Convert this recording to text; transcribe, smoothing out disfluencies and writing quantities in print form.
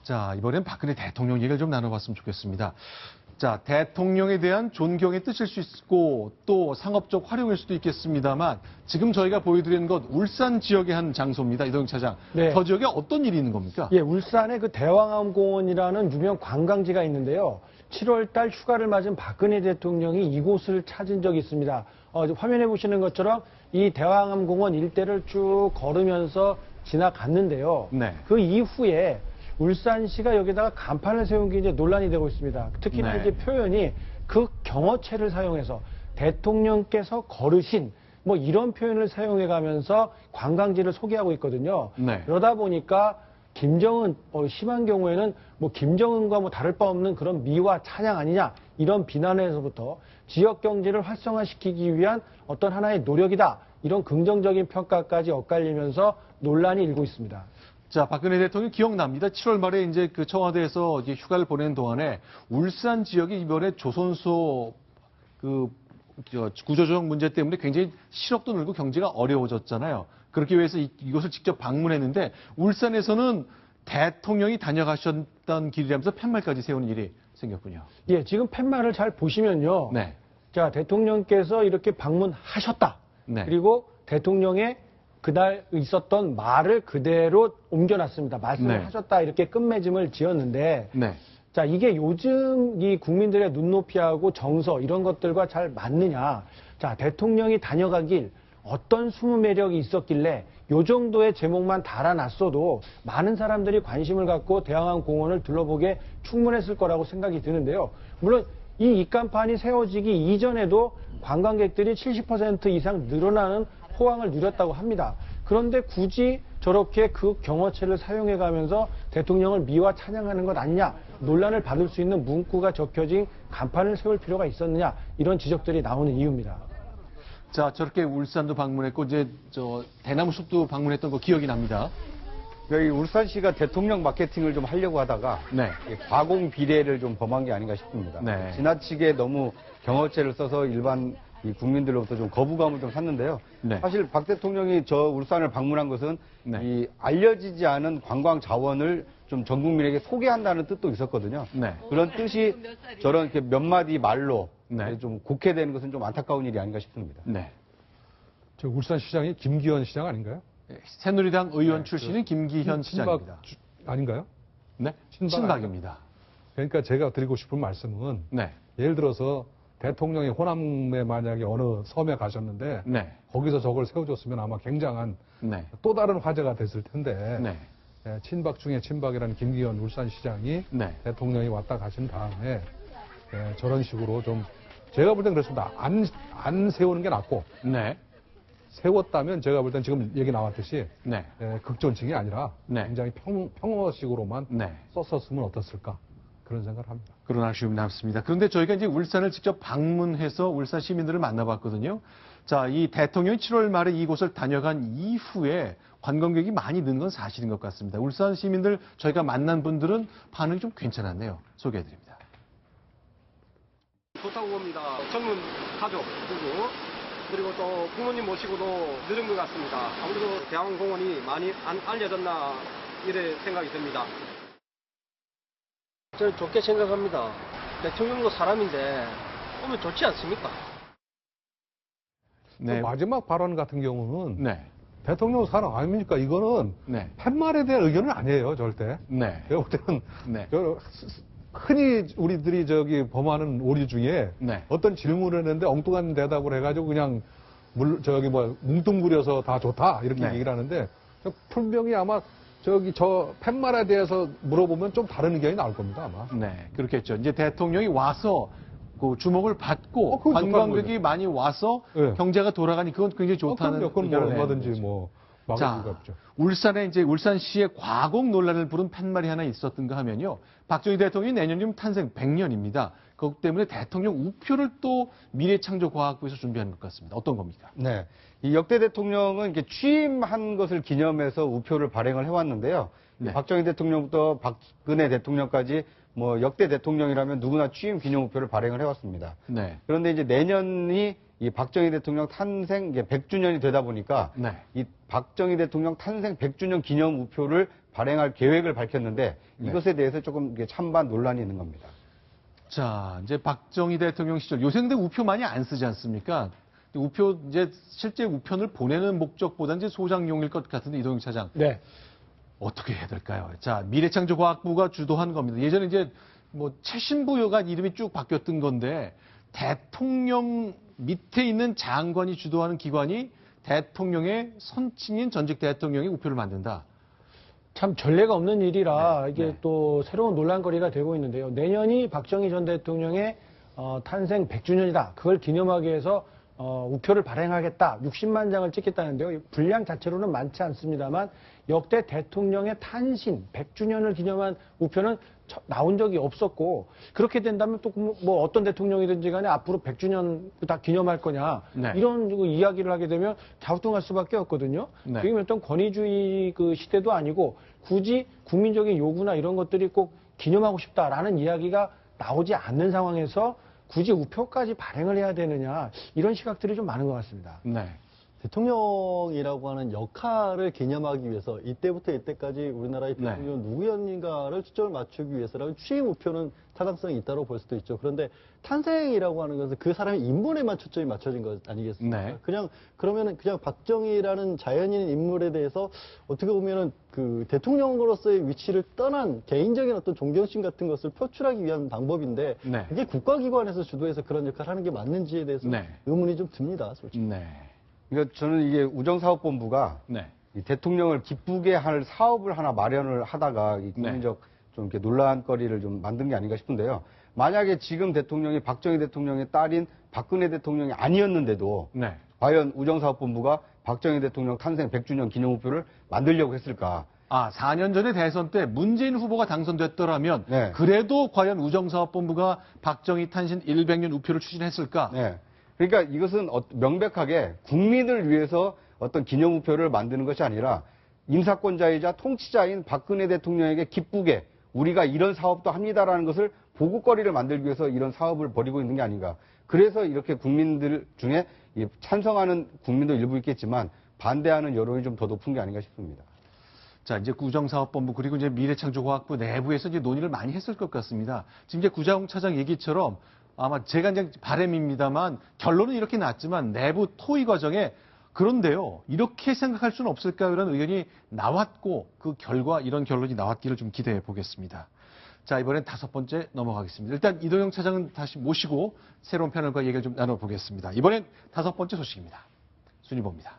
자, 이번엔 박근혜 대통령 얘기를 좀 나눠봤으면 좋겠습니다. 자, 대통령에 대한 존경의 뜻일 수 있고 또 상업적 활용일 수도 있겠습니다만 지금 저희가 보여드리는 것 울산 지역의 한 장소입니다. 이동영 차장. 네. 저 지역에 어떤 일이 있는 겁니까? 예, 울산에 그 대왕암공원이라는 유명 관광지가 있는데요. 7월 달 휴가를 맞은 박근혜 대통령이 이곳을 찾은 적이 있습니다. 화면에 보시는 것처럼 이 대왕암공원 일대를 쭉 걸으면서 지나갔는데요. 네. 그 이후에 울산시가 여기다가 간판을 세운 게 이제 논란이 되고 있습니다. 특히나 네. 이제 표현이 그 경어체를 사용해서 대통령께서 걸으신 뭐 이런 표현을 사용해 가면서 관광지를 소개하고 있거든요. 네. 그러다 보니까 김정은, 심한 경우에는 뭐 김정은과 뭐 다를 바 없는 그런 미화 찬양 아니냐 이런 비난에서부터 지역 경제를 활성화시키기 위한 어떤 하나의 노력이다. 이런 긍정적인 평가까지 엇갈리면서 논란이 일고 있습니다. 자, 박근혜 대통령 기억납니다. 7월 말에 이제 그 청와대에서 이제 휴가를 보낸 동안에 울산 지역이 이번에 조선소 구조조정 문제 때문에 굉장히 실업도 늘고 경제가 어려워졌잖아요. 그렇기 위해서 이곳을 직접 방문했는데 울산에서는 대통령이 다녀가셨던 길이라면서 팻말까지 세우는 일이 생겼군요. 예, 지금 팻말을 잘 보시면요. 네. 자, 대통령께서 이렇게 방문하셨다. 네. 그리고 대통령의 그날 있었던 말을 그대로 옮겨놨습니다. 말씀을 네. 하셨다. 이렇게 끝맺음을 지었는데 네. 자, 이게 요즘 이 국민들의 눈높이하고 정서 이런 것들과 잘 맞느냐. 자, 대통령이 다녀가길 어떤 숨은 매력이 있었길래 요 정도의 제목만 달아놨어도 많은 사람들이 관심을 갖고 대왕암공원을 둘러보게 충분했을 거라고 생각이 드는데요. 물론 이 입간판이 세워지기 이전에도 관광객들이 70% 이상 늘어나는 호황을 누렸다고 합니다. 그런데 굳이 저렇게 그 경어체를 사용해가면서 대통령을 미화 찬양하는 것 아니냐, 논란을 받을 수 있는 문구가 적혀진 간판을 세울 필요가 있었느냐, 이런 지적들이 나오는 이유입니다. 자, 저렇게 울산도 방문했고 이제 대나무 숲도 방문했던 거 기억이 납니다. 여기 울산시가 대통령 마케팅을 좀 하려고 하다가 네. 과공 비례를 좀 범한 게 아닌가 싶습니다. 네. 지나치게 너무 경어체를 써서 일반 이 국민들로부터 좀 거부감을 좀 샀는데요. 네. 사실 박 대통령이 저 울산을 방문한 것은 네. 이 알려지지 않은 관광 자원을 좀 전 국민에게 소개한다는 뜻도 있었거든요. 네. 그런 뜻이 저런 이렇게 몇 마디 말로 네. 좀 곡해되는 것은 좀 안타까운 일이 아닌가 싶습니다. 네. 저 울산시장이 김기현 시장 아닌가요? 새누리당 의원 네, 출신인 김기현 시장입니다. 아닌가요? 네. 친박 친박입니다. 그러니까 제가 드리고 싶은 말씀은 네. 예를 들어서 대통령이 호남에 만약에 어느 섬에 가셨는데 네. 거기서 저걸 세워줬으면 아마 굉장한 네. 또 다른 화제가 됐을 텐데 네. 친박 중에 친박이라는 김기현 울산시장이 네. 대통령이 왔다 가신 다음에 저런 식으로 좀 제가 볼 땐 그렇습니다. 안 세우는 게 낫고 네. 세웠다면 제가 볼 땐 지금 얘기 나왔듯이 네. 극존칭이 아니라 네. 굉장히 평어식으로만 네. 썼었으면 어땠을까 그런 생각을 합니다. 그런 아쉬움이 남습니다. 그런데 저희가 이제 울산을 직접 방문해서 울산 시민들을 만나봤거든요. 자, 이 대통령이 7월 말에 이곳을 다녀간 이후에 관광객이 많이 는 건 사실인 것 같습니다. 울산 시민들 저희가 만난 분들은 반응이 좀 괜찮았네요. 소개해드립니다. 좋다고 봅니다. 젊은 가족 부부 그리고 또 부모님 모시고도 늘은 것 같습니다. 아무래도 대왕공원이 많이 안 알려졌나 이래 생각이 듭니다. 저는 좋게 생각합니다. 대통령도 사람인데 오면 좋지 않습니까? 네. 마지막 발언 같은 경우는 네. 대통령 사랑 아닙니까? 이거는 네. 팻말에 대한 의견은 아니에요, 절대. 네. 제가 볼 때는 네. 흔히 우리들이 범하는 오류 중에 네. 어떤 질문을 했는데 엉뚱한 대답을 해가지고 그냥 뭉뚱그려서 다 좋다 이렇게 네. 얘기를 하는데 분명히 아마 저 팻말에 대해서 물어보면 좀 다른 의견이 나올 겁니다, 아마. 네. 그렇겠죠. 이제 대통령이 와서 그 주목을 받고 그건 좋다는 관광객이 거죠. 많이 와서 네. 경제가 돌아가니 그건 굉장히 좋다는 그건 뭐 의견을 얼마든지 내는 거죠. 뭐 막을 자, 수가 없죠. 울산에 이제 울산시의 과공 논란을 부른 팻말이 하나 있었던가 하면요. 박정희 대통령이 내년이면 탄생 100년입니다. 그렇기 때문에 대통령 우표를 또 미래창조과학부에서 준비하는 것 같습니다. 어떤 겁니까? 네. 이 역대 대통령은 이렇게 취임한 것을 기념해서 우표를 발행을 해왔는데요. 네. 박정희 대통령부터 박근혜 대통령까지 뭐 역대 대통령이라면 누구나 취임 기념 우표를 발행을 해왔습니다. 네. 그런데 이제 내년이 이 박정희 대통령 탄생 이제 100주년이 되다 보니까 네. 이 박정희 대통령 탄생 100주년 기념 우표를 발행할 계획을 밝혔는데 네. 이것에 대해서 조금 이게 찬반 논란이 있는 겁니다. 자, 이제 박정희 대통령 시절 요새 근데 우표 많이 안 쓰지 않습니까? 우표 이제 실제 우편을 보내는 목적보다 이제 소장용일 것 같은데 이동영 차장 네. 어떻게 해야 될까요? 자, 미래창조과학부가 주도한 겁니다. 예전에 이제 뭐 최신부여가 이름이 쭉 바뀌었던 건데 대통령 밑에 있는 장관이 주도하는 기관이 대통령의 선친인 전직 대통령의 우표를 만든다. 참 전례가 없는 일이라 이게 네. 또 새로운 논란거리가 되고 있는데요. 내년이 박정희 전 대통령의 탄생 100주년이다. 그걸 기념하기 위해서 우표를 발행하겠다. 60만 장을 찍겠다는데요. 분량 자체로는 많지 않습니다만 역대 대통령의 탄신 100주년을 기념한 우표는 나온 적이 없었고 그렇게 된다면 또 뭐 어떤 대통령이든지 간에 앞으로 100주년 다 기념할 거냐 네. 이런 이야기를 하게 되면 갸우뚱할 수밖에 없거든요. 네. 그게 어떤 권위주의 그 시대도 아니고 굳이 국민적인 요구나 이런 것들이 꼭 기념하고 싶다라는 이야기가 나오지 않는 상황에서 굳이 우표까지 발행을 해야 되느냐 이런 시각들이 좀 많은 것 같습니다. 네. 대통령이라고 하는 역할을 개념하기 위해서 이때부터 이때까지 우리나라의 네. 대통령 누구였는가를 초점을 맞추기 위해서라면 취임 우표는 타당성이 있다고 볼 수도 있죠. 그런데 탄생이라고 하는 것은 그 사람의 인물에만 초점이 맞춰진 것 아니겠습니까? 네. 그러면은 그냥 박정희라는 자연인 인물에 대해서 어떻게 보면은 그 대통령으로서의 위치를 떠난 개인적인 어떤 존경심 같은 것을 표출하기 위한 방법인데 네. 그게 국가기관에서 주도해서 그런 역할을 하는 게 맞는지에 대해서 네. 의문이 좀 듭니다, 솔직히. 네. 그러니까 저는 이게 우정사업본부가 네. 이 대통령을 기쁘게 할 사업을 하나 마련을 하다가 이 국민적 좀 이렇게 논란거리를 좀 만든 게 아닌가 싶은데요. 만약에 지금 대통령이 박정희 대통령의 딸인 박근혜 대통령이 아니었는데도 네. 과연 우정사업본부가 박정희 대통령 탄생 100주년 기념우표를 만들려고 했을까? 4년 전에 대선 때 문재인 후보가 당선됐더라면 네. 그래도 과연 우정사업본부가 박정희 탄신 100년 우표를 추진했을까? 네. 그러니까 이것은 명백하게 국민을 위해서 어떤 기념우표를 만드는 것이 아니라 인사권자이자 통치자인 박근혜 대통령에게 기쁘게 우리가 이런 사업도 합니다라는 것을 보고거리를 만들기 위해서 이런 사업을 벌이고 있는 게 아닌가. 그래서 이렇게 국민들 중에 찬성하는 국민도 일부 있겠지만 반대하는 여론이 좀 더 높은 게 아닌가 싶습니다. 자, 이제 구정사업본부 그리고 이제 미래창조과학부 내부에서 이제 논의를 많이 했을 것 같습니다. 지금 이제 구자홍 차장 얘기처럼 아마 제가 이제 바람입니다만 결론은 이렇게 났지만 내부 토의 과정에 그런데요, 이렇게 생각할 수는 없을까 이런 의견이 나왔고 그 결과 이런 결론이 나왔기를 좀 기대해 보겠습니다. 자, 이번엔 5번째 넘어가겠습니다. 일단 이동영 차장은 다시 모시고 새로운 패널과 얘기를 좀 나눠보겠습니다. 이번엔 5번째 소식입니다. 순위봅니다.